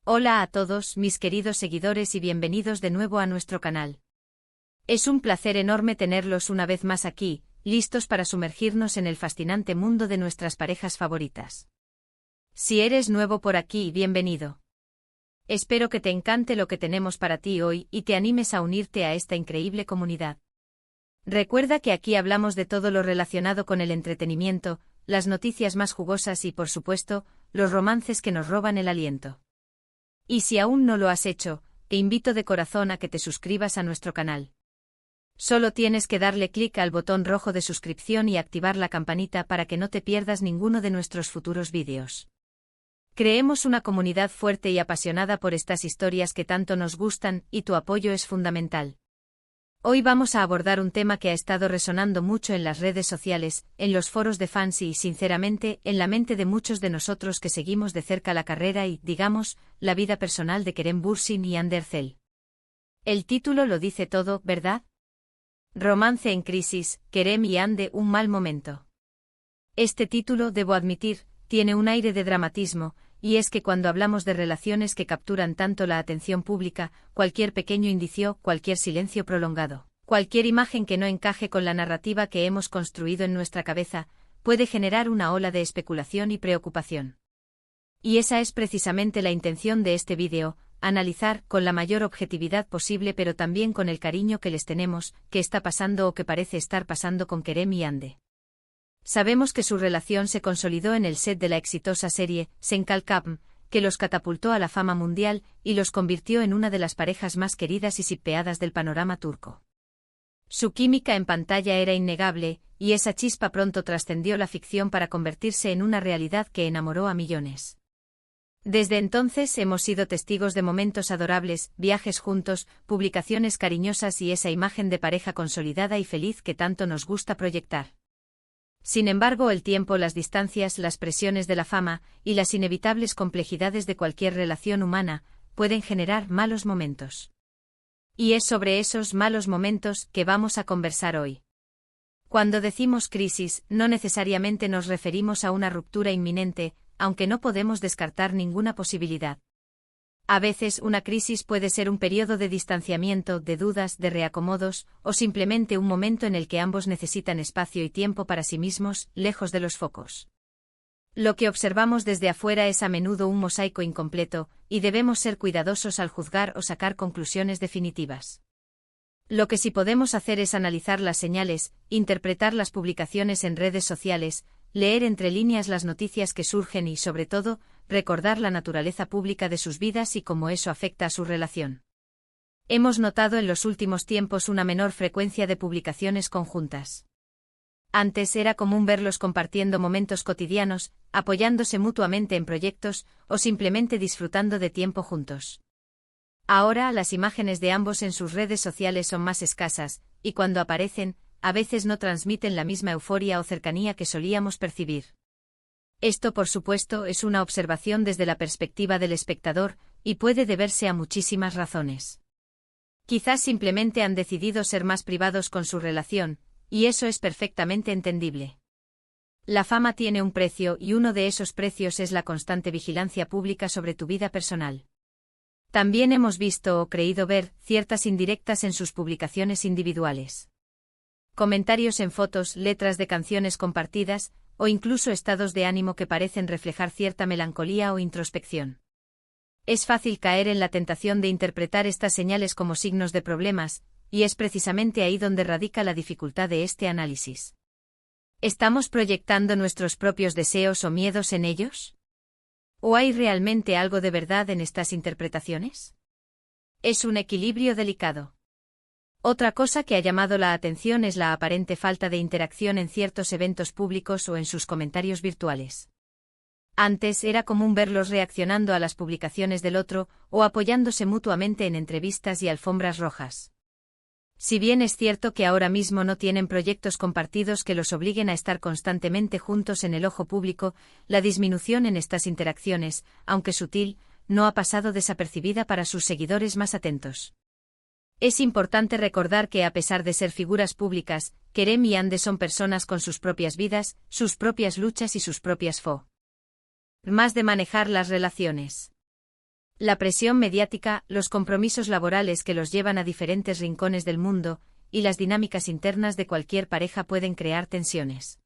Hola a todos, mis queridos seguidores y bienvenidos de nuevo a nuestro canal. Es un placer enorme tenerlos una vez más aquí, listos para sumergirnos en el fascinante mundo de nuestras parejas favoritas. Si eres nuevo por aquí, bienvenido. Espero que te encante lo que tenemos para ti hoy y te animes a unirte a esta increíble comunidad. Recuerda que aquí hablamos de todo lo relacionado con el entretenimiento, las noticias más jugosas y, por supuesto, los romances que nos roban el aliento. Y si aún no lo has hecho, te invito de corazón a que te suscribas a nuestro canal. Solo tienes que darle clic al botón rojo de suscripción y activar la campanita para que no te pierdas ninguno de nuestros futuros vídeos. Creemos una comunidad fuerte y apasionada por estas historias que tanto nos gustan y tu apoyo es fundamental. Hoy vamos a abordar un tema que ha estado resonando mucho en las redes sociales, en los foros de fans y, sinceramente, en la mente de muchos de nosotros que seguimos de cerca la carrera y, digamos, la vida personal de Kerem Bürsin y Hande Erçel. El título lo dice todo, ¿verdad? Romance en crisis, Kerem y Hande un mal momento. Este título, debo admitir, tiene un aire de dramatismo, y es que cuando hablamos de relaciones que capturan tanto la atención pública, cualquier pequeño indicio, cualquier silencio prolongado, cualquier imagen que no encaje con la narrativa que hemos construido en nuestra cabeza, puede generar una ola de especulación y preocupación. Y esa es precisamente la intención de este vídeo, analizar, con la mayor objetividad posible pero también con el cariño que les tenemos, qué está pasando o qué parece estar pasando con Kerem y Hande. Sabemos que su relación se consolidó en el set de la exitosa serie Sen Kalkam, que los catapultó a la fama mundial y los convirtió en una de las parejas más queridas y shippeadas del panorama turco. Su química en pantalla era innegable, y esa chispa pronto trascendió la ficción para convertirse en una realidad que enamoró a millones. Desde entonces hemos sido testigos de momentos adorables, viajes juntos, publicaciones cariñosas y esa imagen de pareja consolidada y feliz que tanto nos gusta proyectar. Sin embargo, el tiempo, las distancias, las presiones de la fama y las inevitables complejidades de cualquier relación humana pueden generar malos momentos. Y es sobre esos malos momentos que vamos a conversar hoy. Cuando decimos crisis, no necesariamente nos referimos a una ruptura inminente, aunque no podemos descartar ninguna posibilidad. A veces una crisis puede ser un periodo de distanciamiento, de dudas, de reacomodos, o simplemente un momento en el que ambos necesitan espacio y tiempo para sí mismos, lejos de los focos. Lo que observamos desde afuera es a menudo un mosaico incompleto, y debemos ser cuidadosos al juzgar o sacar conclusiones definitivas. Lo que sí podemos hacer es analizar las señales, interpretar las publicaciones en redes sociales, leer entre líneas las noticias que surgen y, sobre todo, recordar la naturaleza pública de sus vidas y cómo eso afecta a su relación. Hemos notado en los últimos tiempos una menor frecuencia de publicaciones conjuntas. Antes era común verlos compartiendo momentos cotidianos, apoyándose mutuamente en proyectos o simplemente disfrutando de tiempo juntos. Ahora las imágenes de ambos en sus redes sociales son más escasas, y cuando aparecen, a veces no transmiten la misma euforia o cercanía que solíamos percibir. Esto, por supuesto, es una observación desde la perspectiva del espectador, y puede deberse a muchísimas razones. Quizás simplemente han decidido ser más privados con su relación, y eso es perfectamente entendible. La fama tiene un precio y uno de esos precios es la constante vigilancia pública sobre tu vida personal. También hemos visto o creído ver ciertas indirectas en sus publicaciones individuales. Comentarios en fotos, letras de canciones compartidas, o incluso estados de ánimo que parecen reflejar cierta melancolía o introspección. Es fácil caer en la tentación de interpretar estas señales como signos de problemas, y es precisamente ahí donde radica la dificultad de este análisis. ¿Estamos proyectando nuestros propios deseos o miedos en ellos? ¿O hay realmente algo de verdad en estas interpretaciones? Es un equilibrio delicado. Otra cosa que ha llamado la atención es la aparente falta de interacción en ciertos eventos públicos o en sus comentarios virtuales. Antes era común verlos reaccionando a las publicaciones del otro o apoyándose mutuamente en entrevistas y alfombras rojas. Si bien es cierto que ahora mismo no tienen proyectos compartidos que los obliguen a estar constantemente juntos en el ojo público, la disminución en estas interacciones, aunque sutil, no ha pasado desapercibida para sus seguidores más atentos. Es importante recordar que a pesar de ser figuras públicas, Kerem y Hande son personas con sus propias vidas, sus propias luchas y sus propias formas de manejar las relaciones. La presión mediática, los compromisos laborales que los llevan a diferentes rincones del mundo, y las dinámicas internas de cualquier pareja pueden crear tensiones.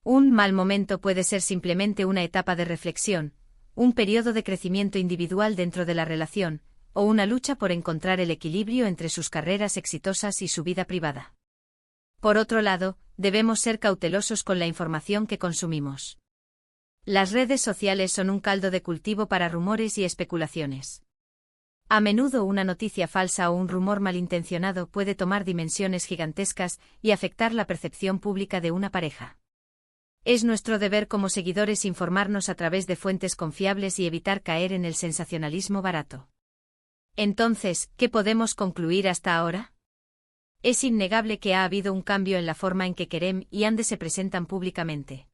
Un mal momento puede ser simplemente una etapa de reflexión, un periodo de crecimiento individual dentro de la relación, o una lucha por encontrar el equilibrio entre sus carreras exitosas y su vida privada. Por otro lado, debemos ser cautelosos con la información que consumimos. Las redes sociales son un caldo de cultivo para rumores y especulaciones. A menudo una noticia falsa o un rumor malintencionado puede tomar dimensiones gigantescas y afectar la percepción pública de una pareja. Es nuestro deber como seguidores informarnos a través de fuentes confiables y evitar caer en el sensacionalismo barato. Entonces, ¿qué podemos concluir hasta ahora? Es innegable que ha habido un cambio en la forma en que Kerem y Ande se presentan públicamente.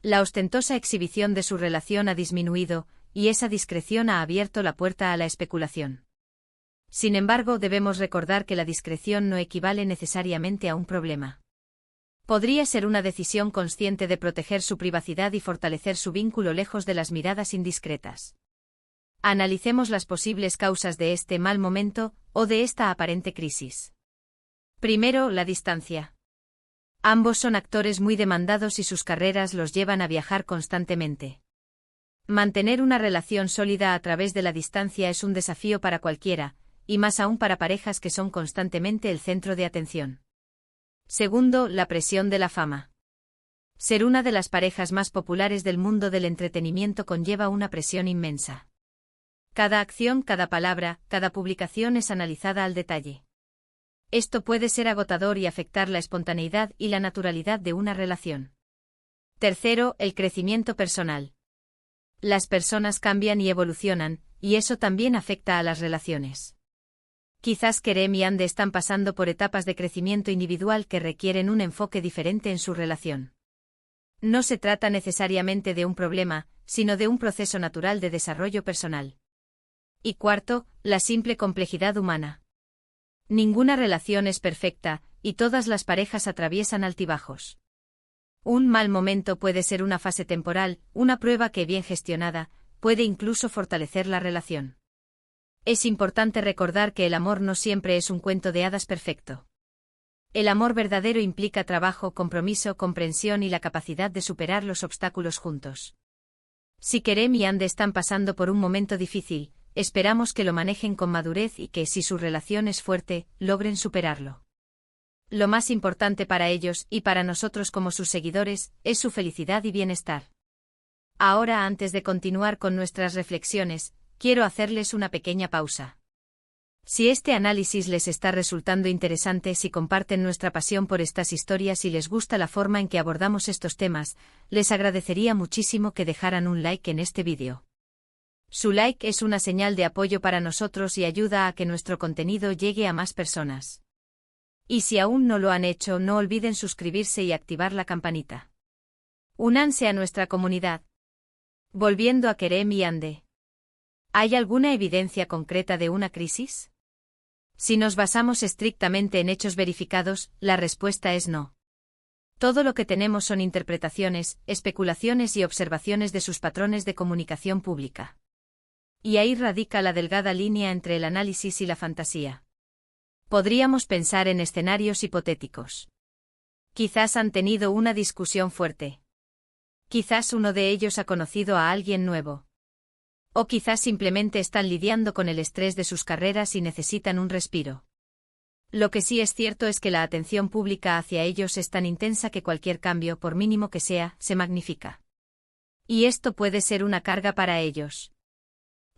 La ostentosa exhibición de su relación ha disminuido, y esa discreción ha abierto la puerta a la especulación. Sin embargo, debemos recordar que la discreción no equivale necesariamente a un problema. Podría ser una decisión consciente de proteger su privacidad y fortalecer su vínculo lejos de las miradas indiscretas. Analicemos las posibles causas de este mal momento, o de esta aparente crisis. Primero, la distancia. Ambos son actores muy demandados y sus carreras los llevan a viajar constantemente. Mantener una relación sólida a través de la distancia es un desafío para cualquiera, y más aún para parejas que son constantemente el centro de atención. Segundo, la presión de la fama. Ser una de las parejas más populares del mundo del entretenimiento conlleva una presión inmensa. Cada acción, cada palabra, cada publicación es analizada al detalle. Esto puede ser agotador y afectar la espontaneidad y la naturalidad de una relación. Tercero, el crecimiento personal. Las personas cambian y evolucionan, y eso también afecta a las relaciones. Quizás Kerem y Ande están pasando por etapas de crecimiento individual que requieren un enfoque diferente en su relación. No se trata necesariamente de un problema, sino de un proceso natural de desarrollo personal. Y cuarto, la simple complejidad humana. Ninguna relación es perfecta, y todas las parejas atraviesan altibajos. Un mal momento puede ser una fase temporal, una prueba que, bien gestionada, puede incluso fortalecer la relación. Es importante recordar que el amor no siempre es un cuento de hadas perfecto. El amor verdadero implica trabajo, compromiso, comprensión y la capacidad de superar los obstáculos juntos. Si Kerem y Ande están pasando por un momento difícil, esperamos que lo manejen con madurez y que, si su relación es fuerte, logren superarlo. Lo más importante para ellos, y para nosotros como sus seguidores, es su felicidad y bienestar. Ahora, antes de continuar con nuestras reflexiones, quiero hacerles una pequeña pausa. Si este análisis les está resultando interesante, si comparten nuestra pasión por estas historias y les gusta la forma en que abordamos estos temas, les agradecería muchísimo que dejaran un like en este vídeo. Su like es una señal de apoyo para nosotros y ayuda a que nuestro contenido llegue a más personas. Y si aún no lo han hecho, no olviden suscribirse y activar la campanita. Únanse a nuestra comunidad. Volviendo a Kerem y Ande. ¿Hay alguna evidencia concreta de una crisis? Si nos basamos estrictamente en hechos verificados, la respuesta es no. Todo lo que tenemos son interpretaciones, especulaciones y observaciones de sus patrones de comunicación pública. Y ahí radica la delgada línea entre el análisis y la fantasía. Podríamos pensar en escenarios hipotéticos. Quizás han tenido una discusión fuerte. Quizás uno de ellos ha conocido a alguien nuevo. O quizás simplemente están lidiando con el estrés de sus carreras y necesitan un respiro. Lo que sí es cierto es que la atención pública hacia ellos es tan intensa que cualquier cambio, por mínimo que sea, se magnifica. Y esto puede ser una carga para ellos.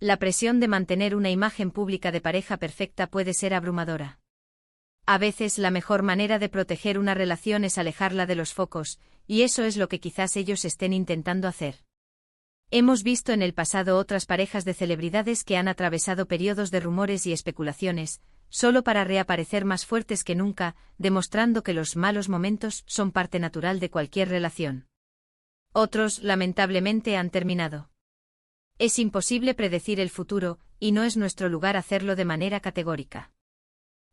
La presión de mantener una imagen pública de pareja perfecta puede ser abrumadora. A veces la mejor manera de proteger una relación es alejarla de los focos, y eso es lo que quizás ellos estén intentando hacer. Hemos visto en el pasado otras parejas de celebridades que han atravesado periodos de rumores y especulaciones, solo para reaparecer más fuertes que nunca, demostrando que los malos momentos son parte natural de cualquier relación. Otros, lamentablemente, han terminado. Es imposible predecir el futuro, y no es nuestro lugar hacerlo de manera categórica.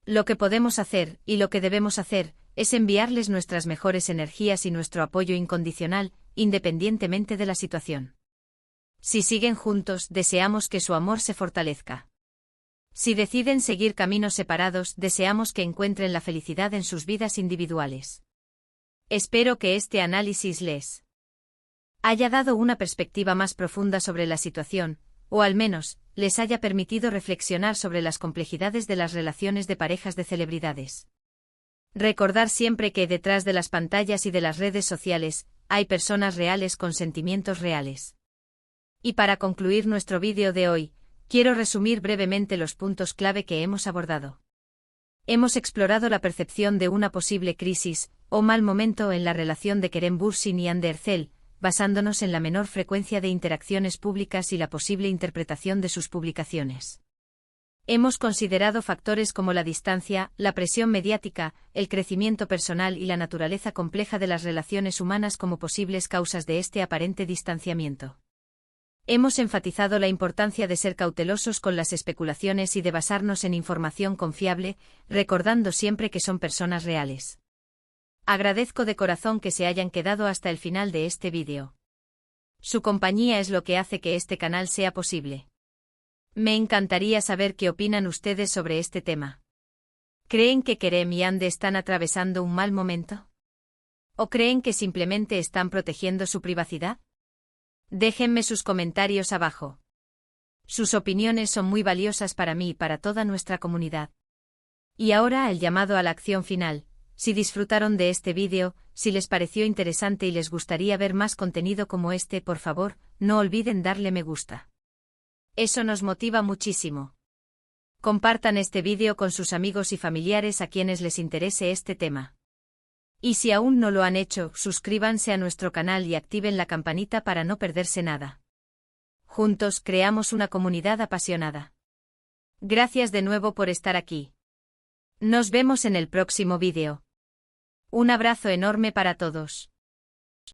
Lo que podemos hacer, y lo que debemos hacer, es enviarles nuestras mejores energías y nuestro apoyo incondicional, independientemente de la situación. Si siguen juntos, deseamos que su amor se fortalezca. Si deciden seguir caminos separados, deseamos que encuentren la felicidad en sus vidas individuales. Espero que este análisis les haya dado una perspectiva más profunda sobre la situación, o al menos, les haya permitido reflexionar sobre las complejidades de las relaciones de parejas de celebridades. Recordar siempre que detrás de las pantallas y de las redes sociales, hay personas reales con sentimientos reales. Y para concluir nuestro vídeo de hoy, quiero resumir brevemente los puntos clave que hemos abordado. Hemos explorado la percepción de una posible crisis, o mal momento en la relación de Kerem Bürsin y Hande Erçel, basándonos en la menor frecuencia de interacciones públicas y la posible interpretación de sus publicaciones. Hemos considerado factores como la distancia, la presión mediática, el crecimiento personal y la naturaleza compleja de las relaciones humanas como posibles causas de este aparente distanciamiento. Hemos enfatizado la importancia de ser cautelosos con las especulaciones y de basarnos en información confiable, recordando siempre que son personas reales. Agradezco de corazón que se hayan quedado hasta el final de este vídeo. Su compañía es lo que hace que este canal sea posible. Me encantaría saber qué opinan ustedes sobre este tema. ¿Creen que Kerem y Hande están atravesando un mal momento? ¿O creen que simplemente están protegiendo su privacidad? Déjenme sus comentarios abajo. Sus opiniones son muy valiosas para mí y para toda nuestra comunidad. Y ahora el llamado a la acción final. Si disfrutaron de este vídeo, si les pareció interesante y les gustaría ver más contenido como este, por favor, no olviden darle me gusta. Eso nos motiva muchísimo. Compartan este vídeo con sus amigos y familiares a quienes les interese este tema. Y si aún no lo han hecho, suscríbanse a nuestro canal y activen la campanita para no perderse nada. Juntos creamos una comunidad apasionada. Gracias de nuevo por estar aquí. Nos vemos en el próximo vídeo. Un abrazo enorme para todos.